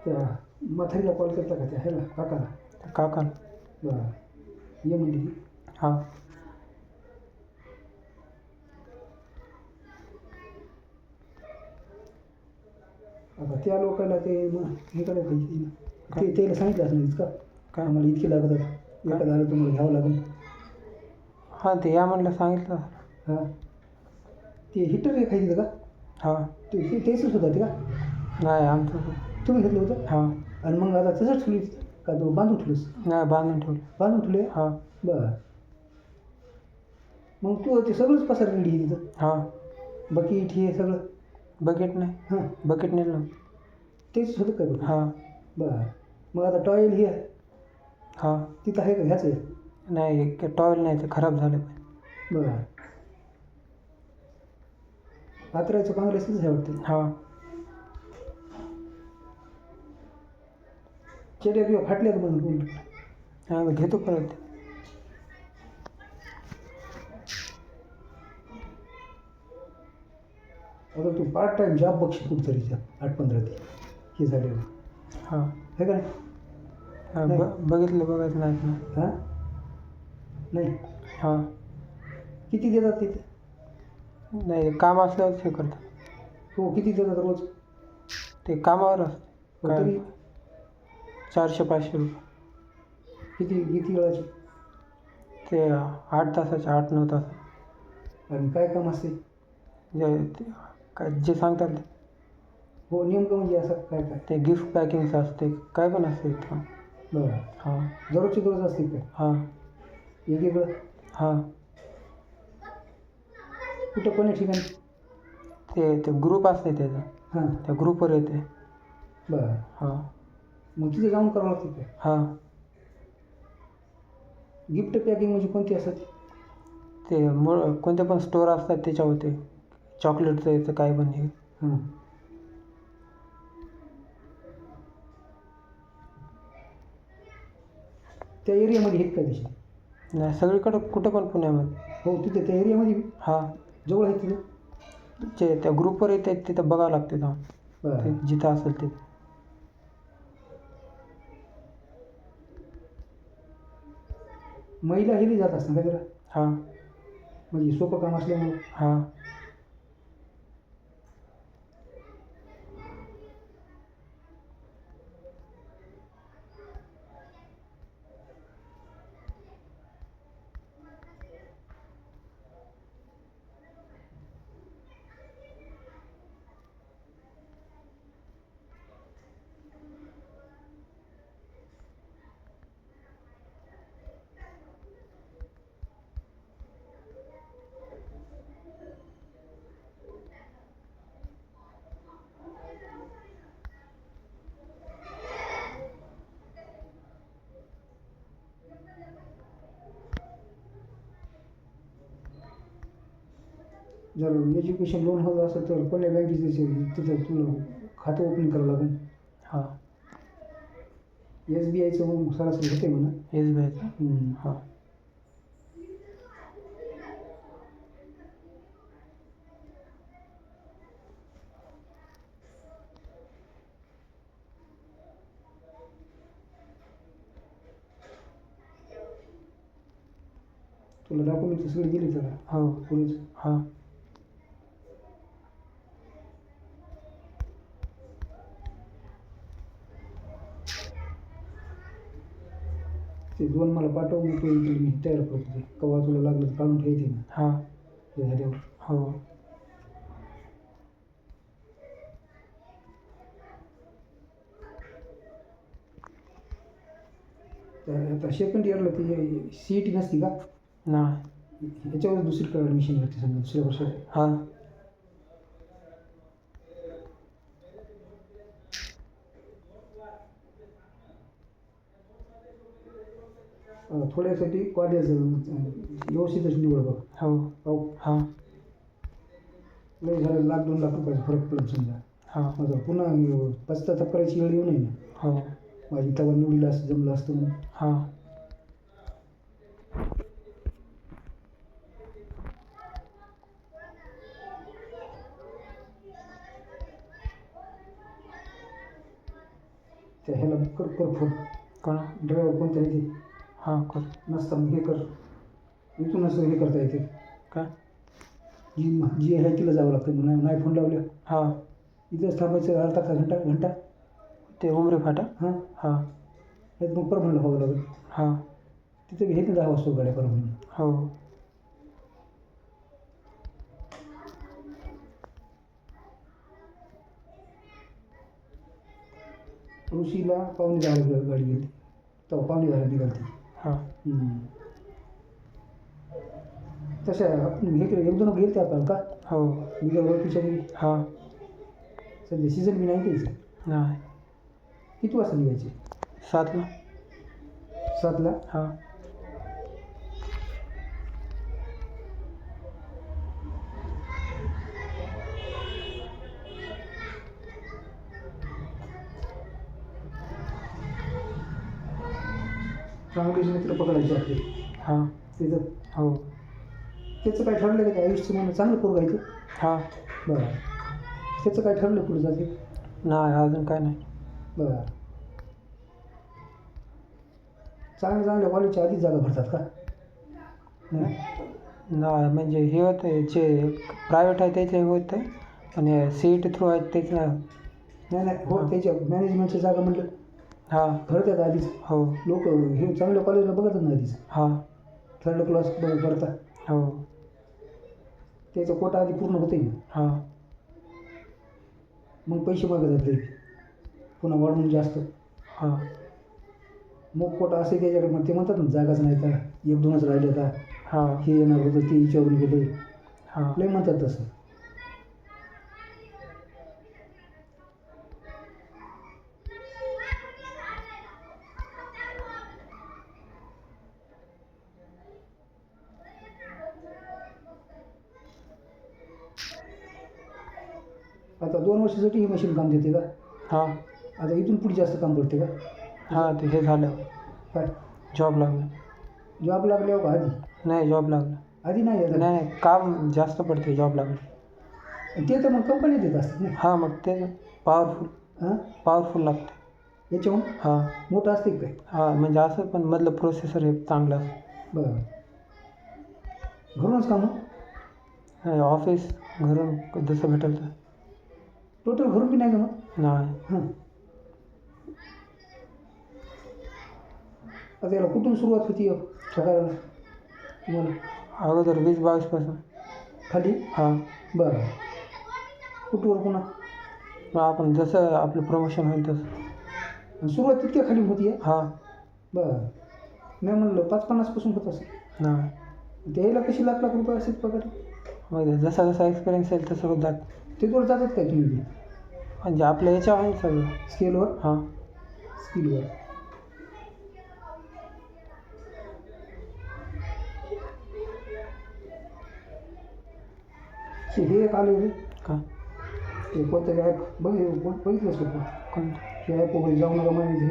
त्या म्हातारीला कॉल करता का त्या ह्याला काकाला? काका बरं, ये म्हणली ती. हां आता त्या लोकांना ते मग हे करायला पाहिजे ते त्याला सांगितलं असं नाहीच का काय आम्हाला इतके लागतात एका झालं तुम्हाला घ्यावं लागेल. हां ते या म्हणलं सांगितलं. हां ते हिटर एक आहे तिथं का? हां ते तेच होतं ते का नाही आमचं तुम्ही घेतलं होतं? हां आणि मग आता तसंच ठेवली का तो बांधून ठेवलीस? नाही बांधून ठेवलं. बांधून ठेवले? हां बरं. मग तू ते सगळंच पसार रेडी आहे तिथं? हां बकेट हे सगळं? बकेट नाही. हां बकेट नेलं. तेच होतं का बघ? हां बरं. मग आता टॉयल हे हां तिथं आहे का ह्याचं आहे? नाही टॉवेल नाही ते खराब झालं. बरं. आत्रायचं काँग्रेसच आहे वाटतं. हां चेड्या किंवा फाटल्यात म्हणून हां घेतो परत. आता तू पार्ट टाईम जॉब बघशील कुठंतरी 8-15 ते हे झाल्यावर हां आहे का नाही? हां नाही. बघितलं बघायचं नाही ना. हां नाही हां किती देतात तिथे? नाही काम असल्यावरच हे करतात. हो किती देतात रोज? ते कामावर असतं. हो, तरी 400-500 रुपये. किती वेळाची? ते 8 तासाचे 8-9 तास. आणि काय काम असते? काय जे सांगतात ते. हो नेमकं म्हणजे असं काय काय? ते गिफ्ट पॅकिंगचं असते काय पण असते इथं. बरं. हां दररोजची दररोज असते काय? हां वेगवेगळं? हां कुठं कोण्या ठिकाणी? ते ग्रुप असते त्याचा. हां त्या ग्रुपवर येते. बरं. हां मग तिथे जाऊन करावं लागते काय? हां गिफ्ट पॅकिंग म्हणजे कोणती असतात? ते कोणते पण स्टोअर असतात त्याच्यावरती चॉकलेटचं याचं काय पण हे. हां त्या एरियामध्ये आहेत का तसे? नाही सगळीकडं कुठं पण पुण्यामध्ये. हो तिथे त्या एरियामध्ये हां जवळ आहे तिथे? जे त्या ग्रुपवर येते तिथं बघावं लागते जाऊन. बरं. ते जिथं असेल तिथं. महिला हेली जात असतात का जरा? हां म्हणजे सोपं काम असल्यामुळे? हां जर एज्युकेशन लोन हवं असेल तर कोण्या बँकेचं तिथं तुला खातं ओपन करावं लागेल. हां SBIचं मग सरासरी होते म्हणा. SBIचं. हां तुला डॉक्युमेंट सगळे दिले तर हो पुरेच? हां ते दोन मला पाठव मग तू मी तयार करतो ते केव्हा तुला लागलं तर काढून ठेवायचे ना हां ते झाल्यावर. हो तर आता सेकंड इयरला ती CET नसती का? नाही. ह्याच्यावर दुसरीकडे ॲडमिशन घेते समजा दुसऱ्या वर्षात. हां थोड्यासाठी कॉलेज व्यवस्थितच निवड बघ. हो हो हां लय झालं 1,00,000-2 लाख रुपयाचा फरक पडेल समजा. हां माझा पुन्हा पश्चाताप करायची वेळ येऊ नये ना. हो माझी तेव्हा निवडीला असं जमलं असतं म्हणून. हां त्या ह्याला कर कर फोन कोणा ड्रायव्हर कोणता येते हां कर नसता मग हे कर इथूनच हे करता येते काय जी आहे तिला जावं लागतं मग नाही फोन लावल्या हां इथंच थांबायचं अर्धा तास घंटा ते उमरी फाटा हां हां नाही मग परभणीला व्हावं लागेल हां तिथे घेते 10 वाजता गाड्या परभणी हो ऋषीला 9:45 गाडी गेली तेव्हा 9:45 निघाली हां तशा आपण हे केलं 1-2 गेले ते आपण का हो मी ओळखीच्या हां सध्या सीझन बी नाही द्यायचं नाही किती वाजता निघायचे 7ला 7ला हां चांगले मित्र पकडायचे आपले हां तिथं हो त्याचं काय ठरलं का आयुष्य म्हणून चांगलं पोरं घ्यायचं हां बरं त्याचं काय ठरलं पुढे जाते नाही अजून काय नाही बरं चांगल्या कॉलेजच्या आधीच जागा भरतात का नाही नाही म्हणजे हे होतं जे प्रायव्हेट आहे त्याचे होतं आणि सी ई टी थ्रू आहेत तेच नाही नाही हो त्याच्या मॅनेजमेंटच्या जागा म्हटलं हां भरतात आधीच हो लोक हे चांगल्या कॉलेजला बघतच नाही आधीच हां 3rd क्लास करता हो त्याचा कोटा आधी पूर्ण होते ना हां मग पैसे मागतात ते पुन्हा वाढवून जास्त हां मग कोटा असे त्याच्याकडे मग ते म्हणतात ना जागाच नाही का 1-2च राहिले आता हां हे येणार होतं ते विचारून गेले हां लय म्हणतात तसं आता 2 वर्षासाठी ही मशीन काम देते का हां आता इथून पुढे जास्त काम पडते का हां ते हे झालं काय जॉब लागलं जॉब लागल्यावर का आधी नाही जॉब लागलं आधी नाही आता नाही काम जास्त पडते जॉब लागलं ते तर मग कंपनी देत असतात ना हां मग ते हां पॉवरफुल लागते याच्याहून हां मोठं असते काय हां म्हणजे असं पण मधलं प्रोसेसर हे चांगलं असतं बरं घरूनच काम नाही ऑफिस घरून जसं भेटेल तर टोटल घरून बी नाही जमत नाही हां आता याला कुठून सुरुवात होती सकाळला तुम्हाला अगोदर 20-22 पासून खाली हां बरं कुठवर पुन्हा मग आपण जसं आपलं प्रमोशन होईल तसं आणि सुरुवात तितक्या खाली होती आहे हां बरं नाही म्हणलं 5-50 पासून होत असेल नाही द्यायला कशी लाख रुपये असेल पगार मग जसा जसा एक्सपिरियन्स येईल तसं होत जात ते थोडं जातात काय तुम्ही म्हणजे आपल्या याच्यावर आहे सगळं स्केलवर हां स्किलवर हे एक आले रे का हे कोणतरी ॲप बघितलंच का कोण हे ॲप वगैरे जाऊ नका माहिती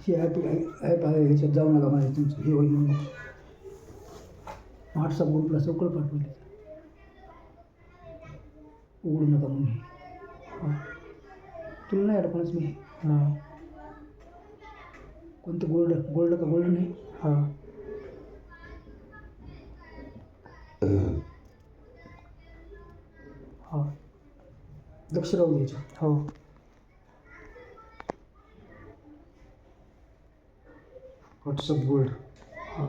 हे ॲप आहे ह्याच्यात जाऊ नका माहिती तुमचं हे होईल म्हणून व्हॉट्सअप ग्रुपला सगळं पाठवले उघडू नका म्हणून हां तुला नाही ॲडव्हान्स मी नाही कोणतं गोल्ड का गोल्ड नाही हां हो लक्ष राहू द्यायचं हो व्हॉट्सअप गोल्ड हो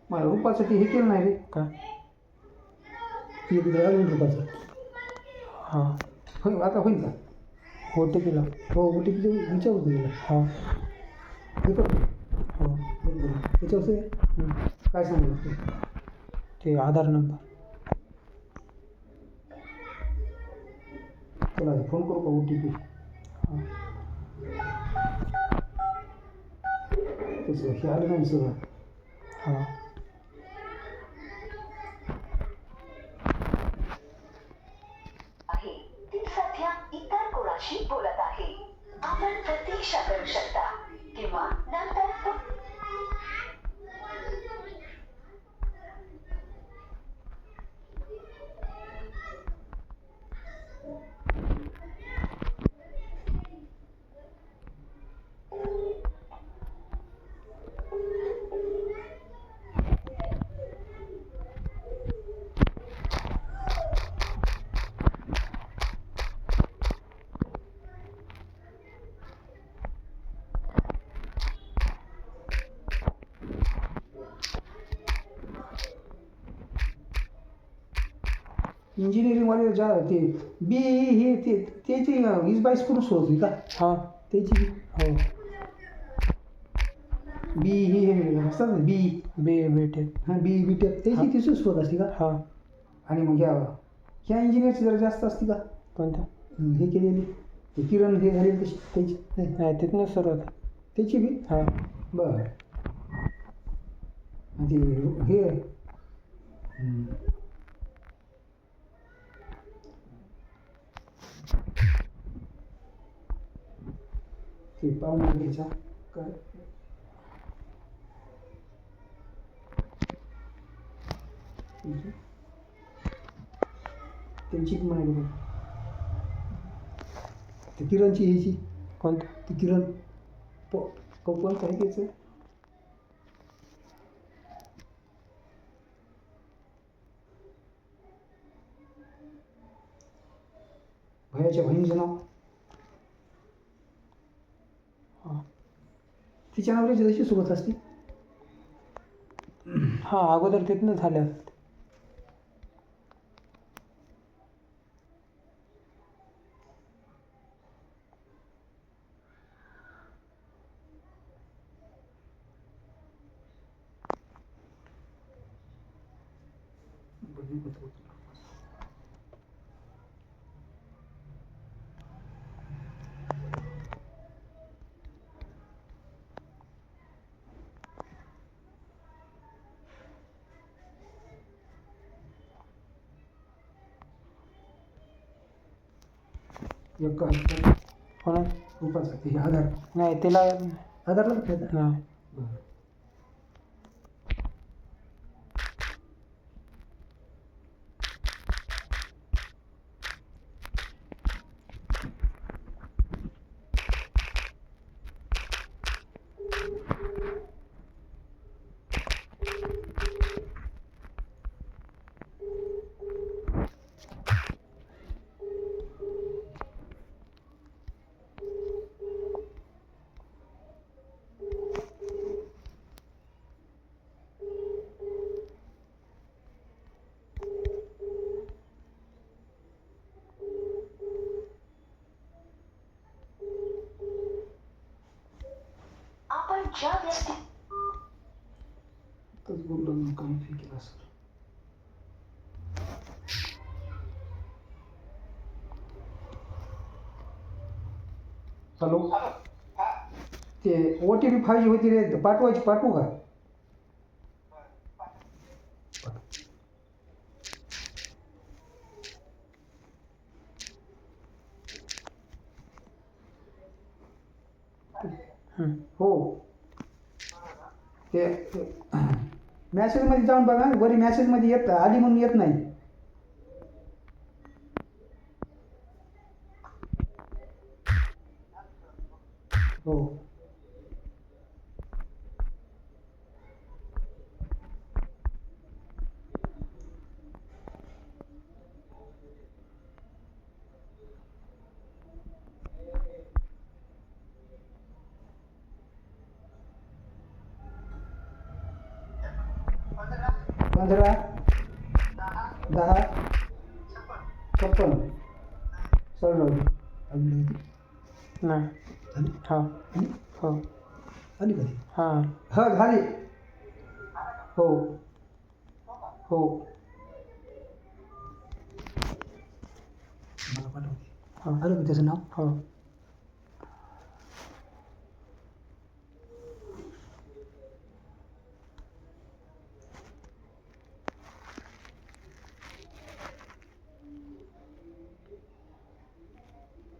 मला रुपासाठी हे केलं नाही रे काय एक राहिलं रुपाचं हां होईल आता होईल का ओ टी पीला हो ओ टी पी विचारतो गेला हां हे करतो हो त्याच्यावर काय सांगू लागतं ते आधार नंबर चला फोन करू का ओ टी पी हां तसं हे आलं नाही सगळं हां आहे ती सध्या इतर कोणाशी बोलत आहे इंजिनिअरिंगवाले ज्या ते बी हे ते त्याची 20-22 पूर्ण सुरू होती का हां त्याची हो बी हे असतात ना बी बी टेक हां बी टेक त्याची तिचीच होत असते का हां आणि मग ह्या इंजिनिअरची जरा जास्त असते का कोणत्या हे केलेली ते किरण हे झालेली तशी त्याची नाही तिथूनच सुरुवात त्याची बी हां बरं आणि ते हे ते पाहून घ्यायचा काय त्यांची पण म्हणाली बघ ते किरणची ह्याची कोणत्या ती किरण कोणतं आहे त्याचं भैयाच्या बहिणीचं नाव हां तिच्या नावाची जशी सोबत असते हां अगोदर तिथूनच झाल्या एक कोणा रुपाचा ते आधार नाही तिला आधारला घेतला नाही बरं आपण ज्या व्यक्ती तोच बोललो मी कमी फी केला सर हॅलो ते OTP पाहिजे होती रे पाठवू का हो ते मॅसेजमध्ये जाऊन बघा वरी मॅसेजमध्ये येत आली म्हणून येत नाही हो पंधरा 10 56 सरळ नाही झाली हां हो आली कधी हां हा झाली हो हो मला पाठवते हां आलं का त्याचं नाव हो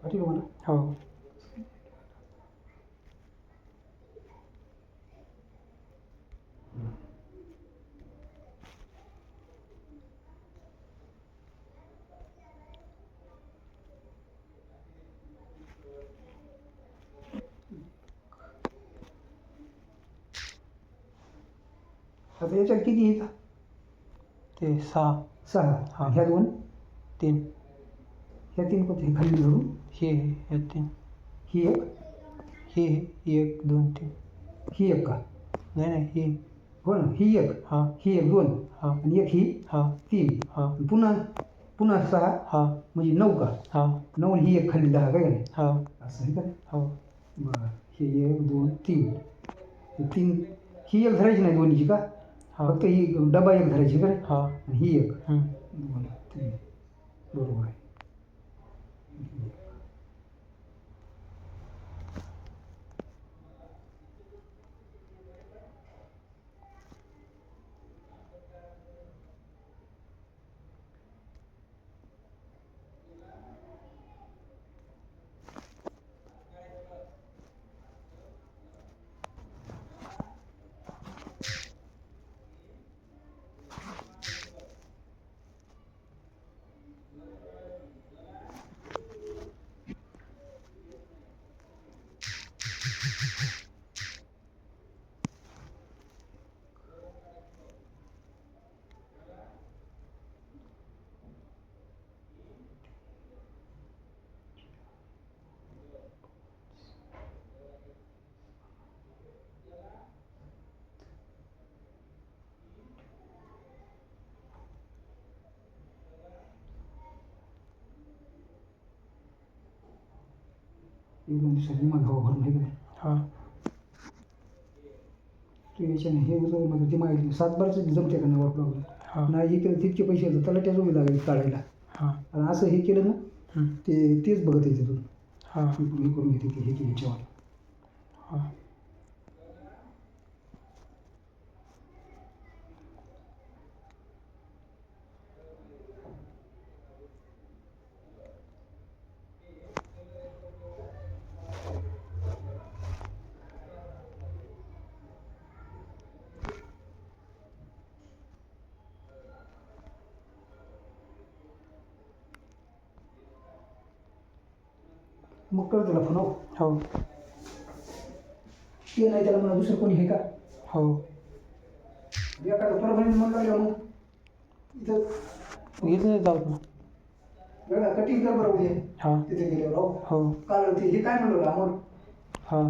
पाठवलं मला हो आता याच्यात किती येतात ते 6 6 हा. ह्या 2 3 ह्या 3 कोणते खाली धरून हे 3 ही एक हे 1 2 3 ही एक का नाही नाही हे हो ना ही एक हां ही एक 2 हां आणि एक ही हां 3 हां पुन्हा पुन्हा 6 हां म्हणजे 9 का? हां 9 ही एक खाली 10 काय नाही हो असं आहे का? हो बरं हे 1 2 3 हे 3 ही एक धरायची नाही दोन्हीची का? हां फक्त ही डबा एक धरायची का रे? हां आणि ही एक हं. 2 3 बरोबर आहे. एक 2 दिवसांनी मग हवा भरून आहे का नाही? हां तू याच्याने हे मग ती माहिती 7 बारचं जमते का नाही प्रॉब्लेम हां नाही हे केलं तितके पैसे येतात त्याला त्याच उभी लागायची काढायला हां आणि असं हे केलं ना हं. तेच बघत येते तिथून हां हे करून घेते की हे की ह्याच्यावर हां मग कर त्याला फोन हो ते नाही त्याला म्हणा दुसरं कोणी आहे का हो एखादं परभणी म्हणून लागलं मग इथं इथं जाऊ ना कटिंग कर बरं उद्या हां तिथे गेल्यावर हो काल ते हे काय म्हणलं अमोल हां